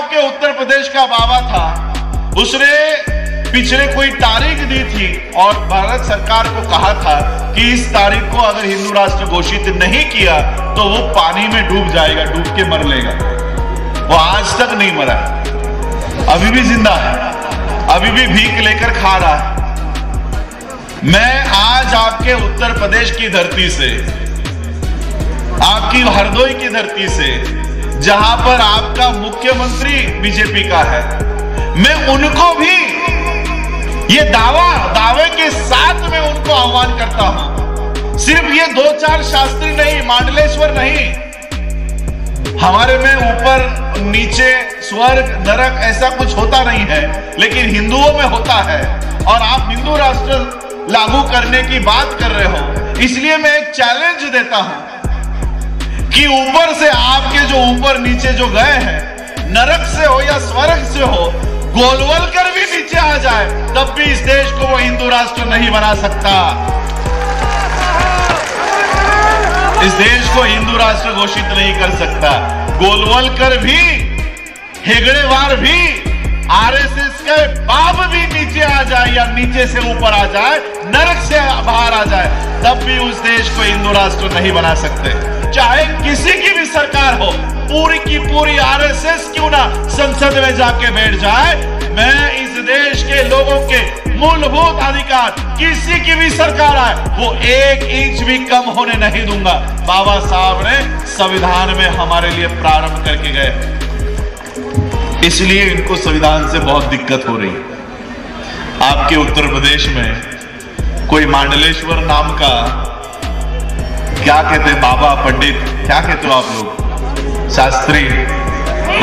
आपके उत्तर प्रदेश का बाबा था, उसने पिछले कोई तारीख दी थी और भारत सरकार को कहा था कि इस तारीख को अगर हिंदू राष्ट्र घोषित नहीं किया तो वो पानी में डूब जाएगा, डूब के मर लेगा। वो आज तक नहीं मरा, अभी भी जिंदा है, अभी भी भीख लेकर खा रहा है। मैं आज आपके उत्तर प्रदेश की धरती से, आपकी हरदोई की धरती से, जहां पर आपका मुख्यमंत्री बीजेपी का है, मैं उनको भी ये दावे के साथ में उनको आह्वान करता हूं। सिर्फ ये 2-4 शास्त्री नहीं, मांडलेश्वर नहीं, हमारे में ऊपर नीचे स्वर्ग नरक ऐसा कुछ होता नहीं है, लेकिन हिंदुओं में होता है। और आप हिंदू राष्ट्र लागू करने की बात कर रहे हो, इसलिए मैं एक चैलेंज देता हूं कि ऊपर से आपके जो ऊपर नीचे जो गए हैं, नरक से हो या स्वर्ग से हो, गोलवलकर भी नीचे आ जाए तब भी इस देश को वो हिंदू राष्ट्र नहीं बना सकता। इस देश को हिंदू राष्ट्र घोषित नहीं कर सकता। गोलवलकर भी, हेगड़ेवार भी, आरएसएस के बाप भी नीचे आ जाए या नीचे से ऊपर आ जाए, नरक से बाहर आ जाए, तब भी उस देश को हिंदू राष्ट्र नहीं बना सकते। चाहे किसी की भी सरकार हो, पूरी की पूरी आरएसएस क्यों ना संसद में जाके बैठ जाए, मैं इस देश के लोगों के मूलभूत अधिकार किसी की भी सरकार आए वो 1 इंच भी कम होने नहीं दूंगा। बाबा साहब ने संविधान में हमारे लिए प्रारंभ करके गए, इसलिए इनको संविधान से बहुत दिक्कत हो रही है। आपके उत्तर प्रदेश में कोई मांडलेश्वर नाम का, क्या कहते हैं, बाबा, पंडित, क्या कहते हो आप लोग,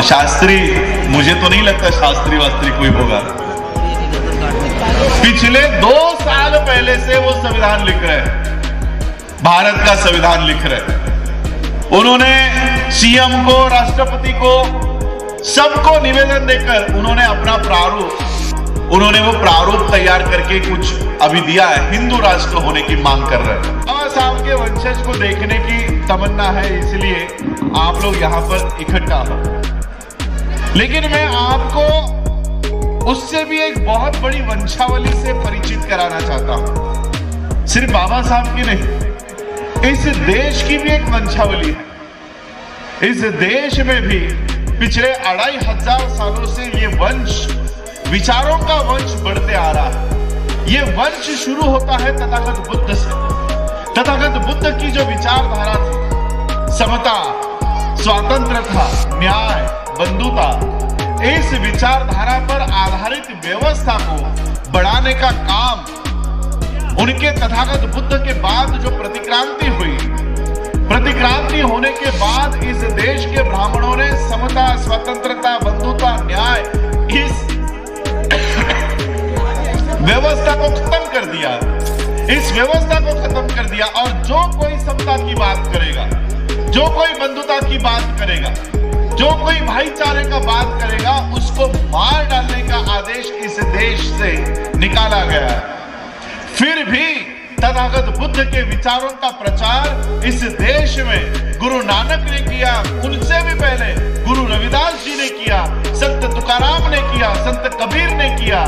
शास्त्री, मुझे तो नहीं लगता शास्त्री वास्त्री कोई होगा। पिछले 2 साल पहले से वो संविधान लिख रहे हैं, भारत का संविधान लिख रहे हैं। उन्होंने सीएम को, राष्ट्रपति को, सबको निवेदन देकर उन्होंने अपना प्रारूप, उन्होंने वो प्रारूप तैयार करके कुछ अभी दिया है, हिंदू राष्ट्र होने की मांग कर रहे हैं। बाबा साहब के वंशज को देखने की तमन्ना है, इसलिए आप लोग यहां पर इकट्ठा हो। लेकिन मैं आपको उससे भी एक बहुत बड़ी वंशावली से परिचित कराना चाहता हूं। सिर्फ बाबा साहब की नहीं, इस देश की भी एक वंशावली है। इस देश में भी पिछले 2500 सालों से ये वंश, विचारों का वंश बढ़ते आ रहा है। ये वंश शुरू होता है तथागत बुद्ध से। तथागत बुद्ध की जो विचारधारा थी, समता, स्वतंत्रता, न्याय, बंधुता, इस विचारधारा पर आधारित व्यवस्था को बढ़ाने का काम उनके तथागत बुद्ध के बाद जो प्रतिक्रांति हुई, प्रतिक्रांति होने के बाद इस देश के ब्राह्मणों ने समता, स्वतंत्रता, बंधुता, न्याय, इस व्यवस्था को खत्म कर दिया। इस व्यवस्था को खत्म कर दिया और जो कोई समता की बात करेगा, जो कोई बंधुता की बात करेगा, जो कोई भाईचारे का बात करेगा, उसको मार डालने का आदेश इस देश से निकाला गया है। फिर भी तथागत बुद्ध के विचारों का प्रचार इस देश में गुरु नानक ने किया, उनसे भी पहले गुरु रविदास जी ने किया, संत तुकाराम ने किया, संत कबीर ने किया,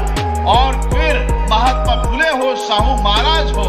और फिर महात्मा फुले हो, साहू महाराज हो,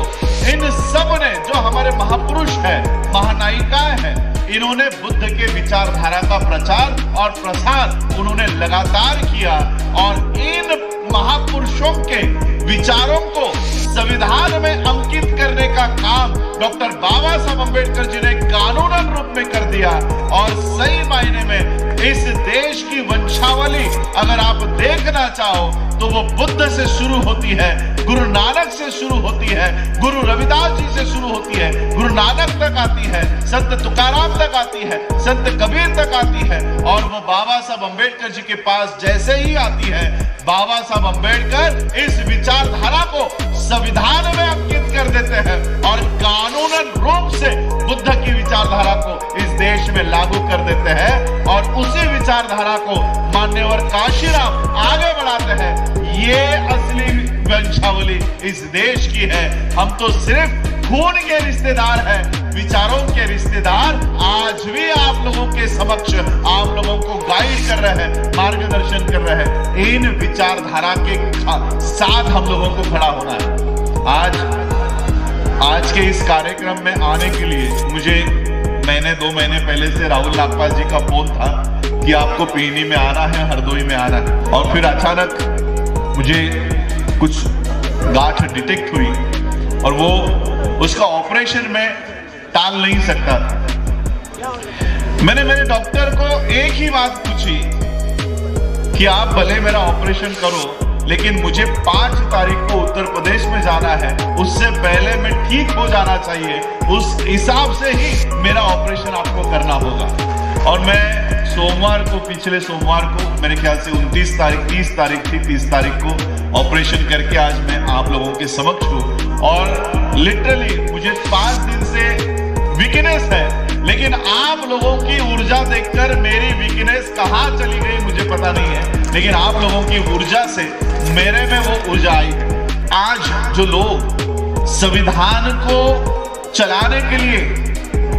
इन सब ने, जो हमारे महापुरुष है, महानायिकाएं हैं, इन्होंने बुद्ध के विचारधारा का प्रचार और प्रसार उन्होंने लगातार किया। और इन महापुरुषों के विचारों को संविधान में अंकित करने का काम डॉक्टर बाबा साहब अम्बेडकर जी ने कानूनन रूप में कर दिया। और सही मायने में इस देश की वंशावली अगर आप देखना चाहो तो वो बुद्ध से शुरू होती है, गुरु नानक से शुरू होती है, गुरु रविदास जी से शुरू होती है, गुरु नानक तक आती है, संत तुकाराम तक आती है, संत कबीर तक आती है, और वो बाबा साहब अम्बेडकर जी के पास जैसे ही आती है, बाबा साहब अम्बेडकर इस विचारधारा को संविधान में अंकित कर देते हैं और कानूनन रूप से बुद्ध की विचारधारा को इस देश में लागू कर देते हैं। और उसी विचारधारा को मान्यवर काशीराम आगे बढ़ाते हैं। ये असली वंशावली इस देश की है। हम तो सिर्फ खून के रिश्तेदार है, विचारों के रिश्तेदार आज भी आप लोगों के समक्ष आप लोगों को गाइड कर रहे हैं, मार्गदर्शन कर रहे हैं। इन विचारधारा के साथ हम लोगों को खड़ा होना है। आज के इस कार्यक्रम में आने के लिए मुझे 2 महीने पहले से राहुल नागपाल जी का फोन था कि आपको पीनी में आना है, हरदोई में आना है, और फिर अचानक मुझे कुछ गांठ डिटेक्ट हुई और वो उसका ऑपरेशन में टाल नहीं सकता था। मैंने मेरे डॉक्टर को एक ही बात पूछी कि आप भले मेरा ऑपरेशन करो, लेकिन मुझे 5 तारीख को उत्तर प्रदेश में जाना है, उससे पहले मैं ठीक हो जाना चाहिए, उस हिसाब से ही मेरा ऑपरेशन आपको करना होगा। और मैं सोमवार को, पिछले सोमवार को, मेरे ख्याल से 29 तारीख, 30 तारीख थी, 30 तारीख को ऑपरेशन करके आज मैं आप लोगों के समक्ष हूँ। और लिटरली मुझे 5 दिन से वीकनेस है, लेकिन आप लोगों की ऊर्जा देखकर मेरी वीकनेस कहाँ चली गई मुझे पता नहीं है, लेकिन आप लोगों की ऊर्जा से मेरे में वो ऊर्जा आई है। आज जो लोग संविधान को चलाने के लिए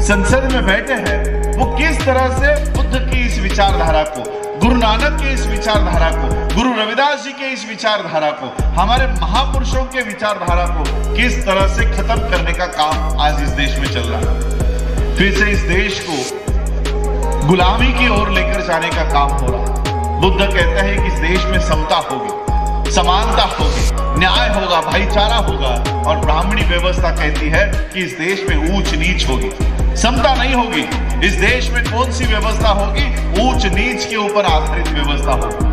संसद में बैठे हैं, वो किस तरह से बुद्ध की इस विचारधारा को, गुरु नानक के इस विचारधारा को, गुरु रविदास जी के इस विचारधारा को, हमारे महापुरुषों के विचारधारा को किस तरह से खत्म करने का काम आज इस देश में चल रहा है। फिर से इस देश को गुलामी की ओर लेकर जाने का काम हो रहा है। बुद्ध कहते हैं कि इस देश में समता होगी, समानता होगी, न्याय होगा, भाईचारा होगा, और ब्राह्मणी व्यवस्था कहती है कि इस देश में ऊंच नीच होगी, समता नहीं होगी। इस देश में कौन सी व्यवस्था होगी? ऊंच नीच के ऊपर आधारित व्यवस्था होगी।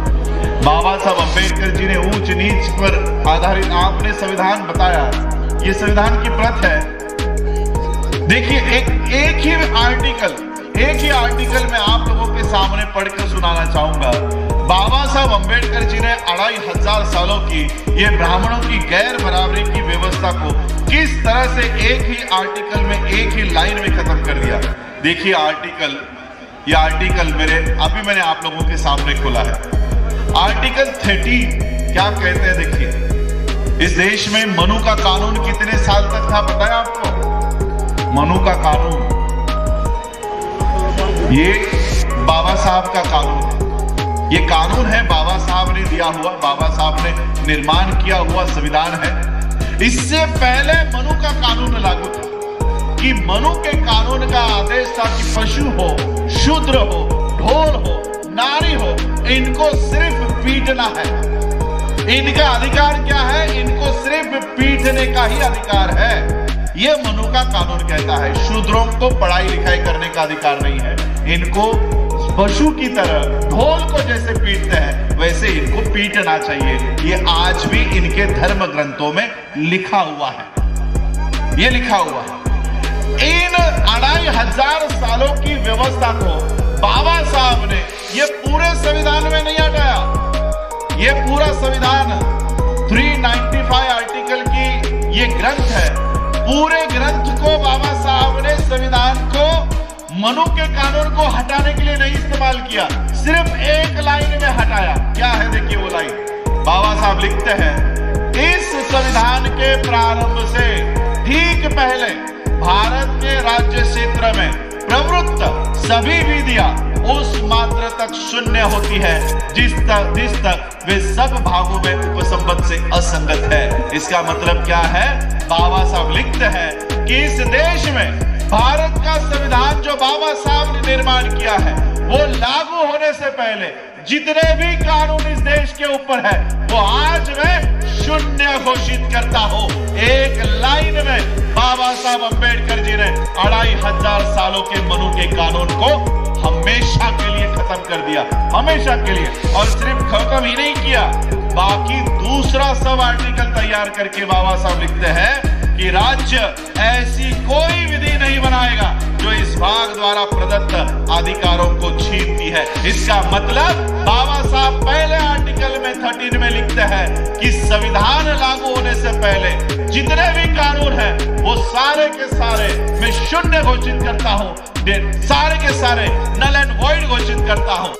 बाबा साहब अंबेडकर जी ने ऊंच नीच पर आधारित, आपने संविधान बताया, ये संविधान की प्रत है। देखिए एक ही आर्टिकल मैं आप लोगों के सामने पढ़कर सुनाना चाहूंगा। बाबा साहब अंबेडकर जी ने 2500 सालों की ये ब्राह्मणों की गैर बराबरी की व्यवस्था को किस तरह से एक ही आर्टिकल में, एक ही लाइन में खत्म कर दिया। देखिए ये आर्टिकल मैंने आप लोगों के सामने खोला है। आर्टिकल 13 क्या कहते हैं? देखिए, इस देश में मनु का कानून कितने साल तक था पता है आपको? मनु का कानून ये बाबा साहब का कानून है। ये कानून है बाबा साहब ने दिया हुआ, बाबा साहब ने निर्माण किया हुआ संविधान है। इससे पहले मनु का कानून लागू था कि मनु के कानून का आदेश था कि पशु हो, शूद्र हो, ढोल हो, नारी हो, इनको सिर्फ पीटना है। इनका अधिकार क्या है? इनको सिर्फ पीटने का ही अधिकार है। ये मनु का कानून कहता है। शूद्रों को पढ़ाई लिखाई करने का अधिकार नहीं है। इनको पशु की तरह, ढोल को जैसे पीटते हैं वैसे इनको पीटना चाहिए। ये आज भी इनके धर्म ग्रंथों में लिखा हुआ है। ये लिखा हुआ है। इन 2500 सालों की व्यवस्था को बाबा साहब ने ये पूरे संविधान में नहीं हटाया। ये पूरा संविधान 395 आर्टिकल की ये ग्रंथ है। पूरे ग्रंथ को बाबा साहब ने संविधान को मनु के कानून को हटाने के लिए नहीं इस्तेमाल किया, सिर्फ एक लाइन में हटाया। क्या है? देखिए वो लाइन। बाबा साहब लिखते हैं, इस संविधान के प्रारंभ से ठीक पहले भारत के राज्य क्षेत्र में प्रवृत्त सभी विधियां उस मात्र तक शून्य होती है जिस तक वे सब भागों में उपसंबद्ध से असंगत है। इसका मतलब क्या है? बाबा साहब लिखते हैं कि इस देश में भारत का संविधान जो बाबा साहब ने निर्माण किया है, वो लागू होने से पहले जितने भी कानून इस देश के ऊपर है, वो आज मैं शून्य घोषित करता हूं। एक लाइन में बाबा साहब अंबेडकर जी ने 2500 सालों के मनु के कानून को हमेशा के लिए खत्म कर दिया, हमेशा के लिए। और सिर्फ खत्म ही नहीं किया, बाकी दूसरा सब आर्टिकल तैयार करके बाबा साहब लिखते हैं कि राज्य ऐसी कोई विधि नहीं बनाएगा जो इस भाग द्वारा प्रदत्त अधिकारों को छीनती है। इसका मतलब बाबा साहब पहले आर्टिकल में 13 में लिखते हैं कि संविधान लागू होने से पहले जितने भी कानून हैं वो सारे के सारे मैं शून्य घोषित करता हूं, सारे के सारे नल एंड वॉइड घोषित करता हूं।